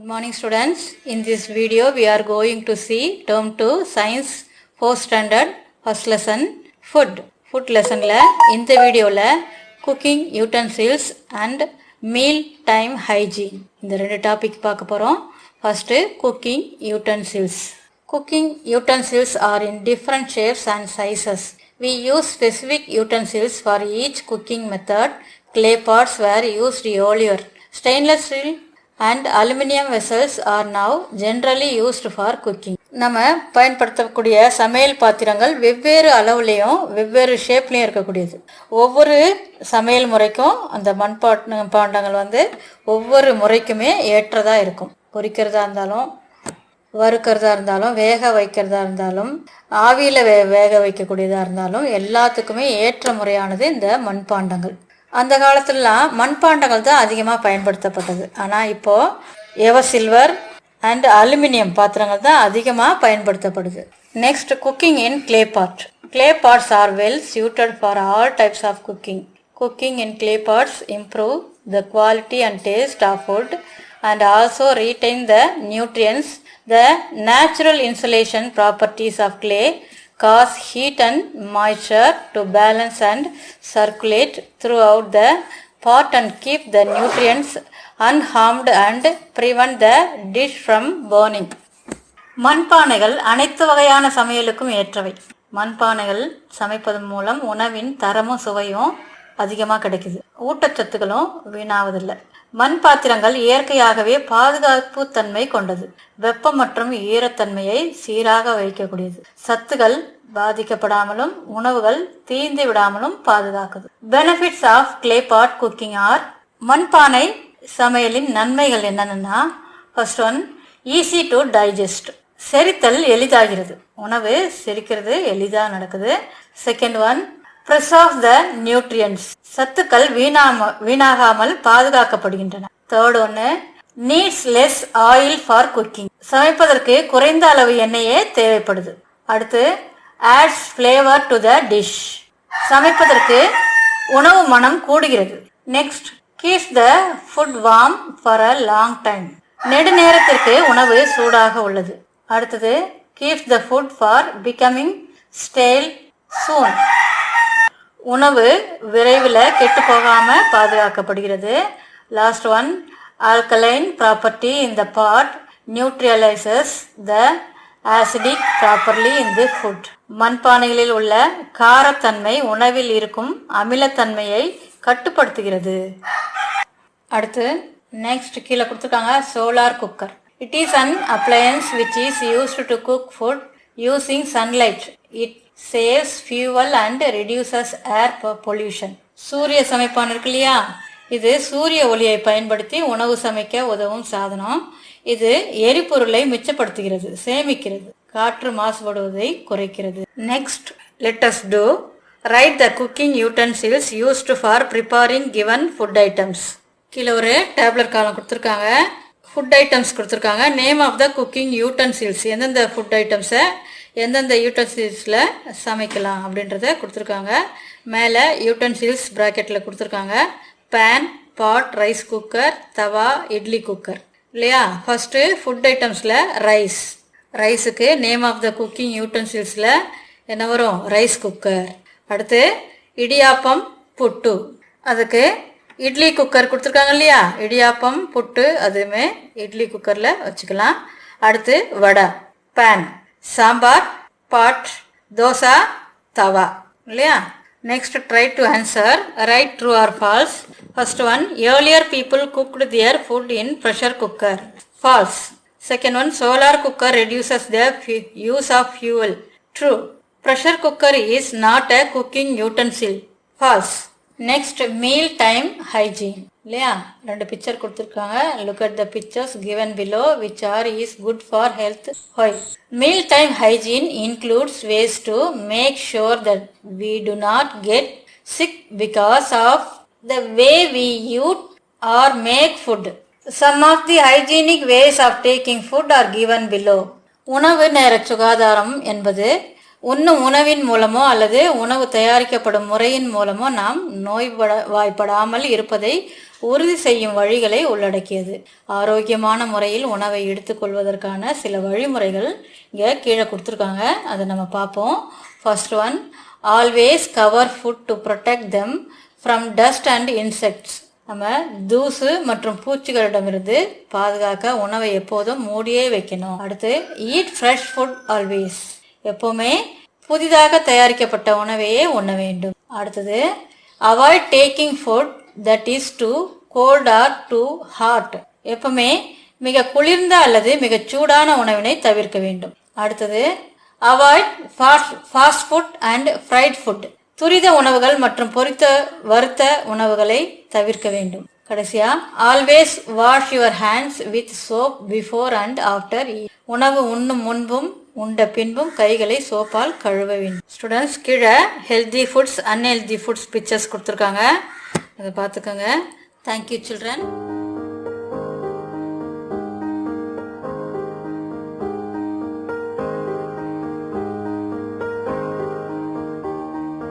Good morning students. In this video we are going to see term 2 science 4th standard first lesson food. Food lesson la இந்த வீடியோல cooking utensils and meal time hygiene இந்த ரெண்டு topic பார்க்க போறோம். First cooking utensils. Cooking utensils are in different shapes and sizes. We use specific utensils for each cooking method. Clay pots were used earlier. Stainless steel and aluminum vessels are now generally used for cooking. நம்ம பயன்படுத்தக்கூடிய சமையல் பாத்திரங்கள் வெவ்வேறு அளவுலையும் வெவ்வேறு ஷேப்லையும் இருக்கக்கூடியது. ஒவ்வொரு சமையல் முறைக்கும் அந்த மண்பாண்டங்கள் ஒவ்வொரு முறைக்குமே ஏற்றதாக இருக்கும். பொரிக்கிறதா இருந்தாலும், வறுக்கிறதா இருந்தாலும், வேக வைக்கிறதா இருந்தாலும், ஆவியில் வேக வைக்கக்கூடியதாக இருந்தாலும் எல்லாத்துக்குமே ஏற்ற முறையானது இந்த மண்பாண்டங்கள். அந்த காலத்துலலாம் மண்பாண்டங்கள் தான் அதிகமாக பயன்படுத்தப்பட்டது. ஆனால் இப்போது எவர் சில்வர் அண்ட் அலுமினியம் பாத்திரங்கள் தான் அதிகமாக பயன்படுத்தப்படுது. Next cooking in clay pot. Clay pots are well suited for all types of cooking. Cooking in clay pots improve the quality and taste of food and also retain the nutrients. The natural insulation properties of clay cause heat and moisture to balance and circulate throughout the pot and keep the nutrients unharmed and prevent the dish from burning. மண்பானைகள் அனைத்து வகையான சமையலுக்கும் ஏற்றவை. மண்பானைகள் சமைப்பதன் மூலம் உணவின் தரமும் சுவையும் அதிகமாக கிடைக்குது, ஊட்டச்சத்துக்களும் வீணாவதில்லை. மண் பாத்திரங்கள் இயற்கையாகவே பாதுகாப்பு தன்மை கொண்டது. வெப்பம் மற்றும் ஈரத்தன்மையை சீராக வைக்கக்கூடியது. சத்துக்கள் பாதிக்கப்படாமலும் உணவுகள் தீந்து விடாமலும் பாதுகாக்குது. Benefits of clay pot cooking are. மண்பானை சமையலின் நன்மைகள் என்னென்னா, first one, easy to digest. செரித்தல் எளிதாகிறது, உணவு செரிக்கிறது எளிதாக நடக்குது. Second one, preserve the nutrients. சத்துக்கள் வீணாகாமல் பாதுகாக்கப்படுகின்றன. தேர்ட் ஒன்று, needs less oil for cooking. சமைப்பதற்கு குறைந்த அளவு எண்ணெயே தேவைப்படுது. அடுத்து, adds flavor to the dish. சமைப்பதற்கு உணவு மனம் கூடுகிறது. Next, keeps the food warm for a long time. நெடுநேரத்திற்கு உணவு சூடாக உள்ளது. அடுத்தது, keeps the food for becoming stale soon. உணவு விரைவில் கெட்டு போகாமல் பாதுகாக்கப்படுகிறது. Last one, alkaline property in the pot neutralises the acidic properly in the food. மண்பானைகளில் உள்ள காரத்தன்மை உணவில் இருக்கும் அமிலத்தன்மையை கட்டுப்படுத்துகிறது. அடுத்து நெக்ஸ்ட் கீழே கொடுத்துருக்காங்க solar cooker. It is an appliances which is used to cook food using sunlight. It saves fuel and reduces air pollution. சூரிய சமைப்பான் இருக்கு இல்லையா, இது சூரிய ஒளியை பயன்படுத்தி உணவு சமைக்க உதவும் சாதனம். இது எரிபொருளை மிச்சப்படுத்துகிறது, சேமிக்கிறது, காற்று மாசுபடுவதை குறைக்கிறது. Next let us do write the cooking utensils used for preparing given food items. கீழே ஒரு டேப்லெட் காலம் கொடுத்துருக்காங்க, ஃபுட் ஐட்டம்ஸ் கொடுத்துருக்காங்க. Name of the cooking utensils, எந்தெந்த ஃபுட் ஐட்டம்ஸை எந்தெந்த யூட்டன்சில்ஸில் சமைக்கலாம் அப்படின்றத கொடுத்துருக்காங்க. மேலே யூட்டன்சில்ஸ் ப்ராக்கெட்டில் கொடுத்துருக்காங்க. பேன், பாட், rice cooker, tawa, idli cooker இல்லையா. ஃபஸ்ட்டு ஃபுட் ஐட்டம்ஸில் ரைஸ். ரைஸுக்கு நேம் ஆஃப் த குக்கிங் யூட்டன்சில்ஸில் என்ன வரும்? Rice cooker. அடுத்து இடியாப்பம், புட்டு, அதுக்கு இட்லி குக்கர் கொடுத்துருக்காங்க இல்லையா. இடியாப்பம், புட்டு அதுவுமே இட்லி குக்கரில் வச்சுக்கலாம். அடுத்து வடை, பேன். சாம்பார், பாட், தோசா, தவா இல்லையா. Next try to answer, right true or false. First one, earlier people cooked their food in pressure cooker. False. Second one, solar cooker reduces the use of fuel. True. Pressure cooker is not a cooking utensil. False. Next meal time hygiene இல்லையா. ரெண்டு picture கொடுத்துருக்காங்க. Look at the pictures given below which are is good for health. Why? Meal time hygiene includes ways to make sure that we do not get sick because of the way we eat or make food. Some of the hygienic ways of taking food are given below. உணவு நேர சுகாதாரம் என்பது உண்ணும் உணவின் மூலமோ அல்லது உணவு தயாரிக்கப்படும் முறையின் மூலமோ நாம் நோய்வாய்ப்படாமல் இருப்பதை உறுதி செய்யும் வழிகளை உள்ளடக்கியது. ஆரோக்கியமான முறையில் உணவை எடுத்துக்கொள்வதற்கான சில வழிமுறைகள் இங்கே கீழே கொடுத்துருக்காங்க. அதை நம்ம பார்ப்போம். First one, always cover food to protect them from dust and insects. நம்ம தூசு மற்றும் பூச்சிகளிடமிருந்து பாதுகாக்க உணவை எப்போதும் மூடியே வைக்கணும். அடுத்து, ஈட் ஃப்ரெஷ் ஃபுட் ஆல்வேஸ். எப்போவுமே புதிதாக தயாரிக்கப்பட்ட உணவையே உண்ண வேண்டும். அடுத்தது, avoid taking food that is too cold or too hot. எப்பவுமே மிக குளிர்ந்த அல்லது மிக சூடான உணவினை தவிர்க்க வேண்டும். அடுத்தது, avoid fast food and freight food. துரித உணவுகள் மற்றும் வறுத்த உணவுகளை தவிர்க்க வேண்டும். கடைசியா, always wash your hands with soap before and after. உணவு உண்ணும் முன்பும் உண்ட பின்பும் கைகளை சோப்பால் கழுவ வேண்டும். ஸ்டூடெண்ட்ஸ், கீழே healthy foods unhealthy foods pictures கொடுத்துருக்காங்க. அதை பார்த்துக்கோங்க. Thank you children.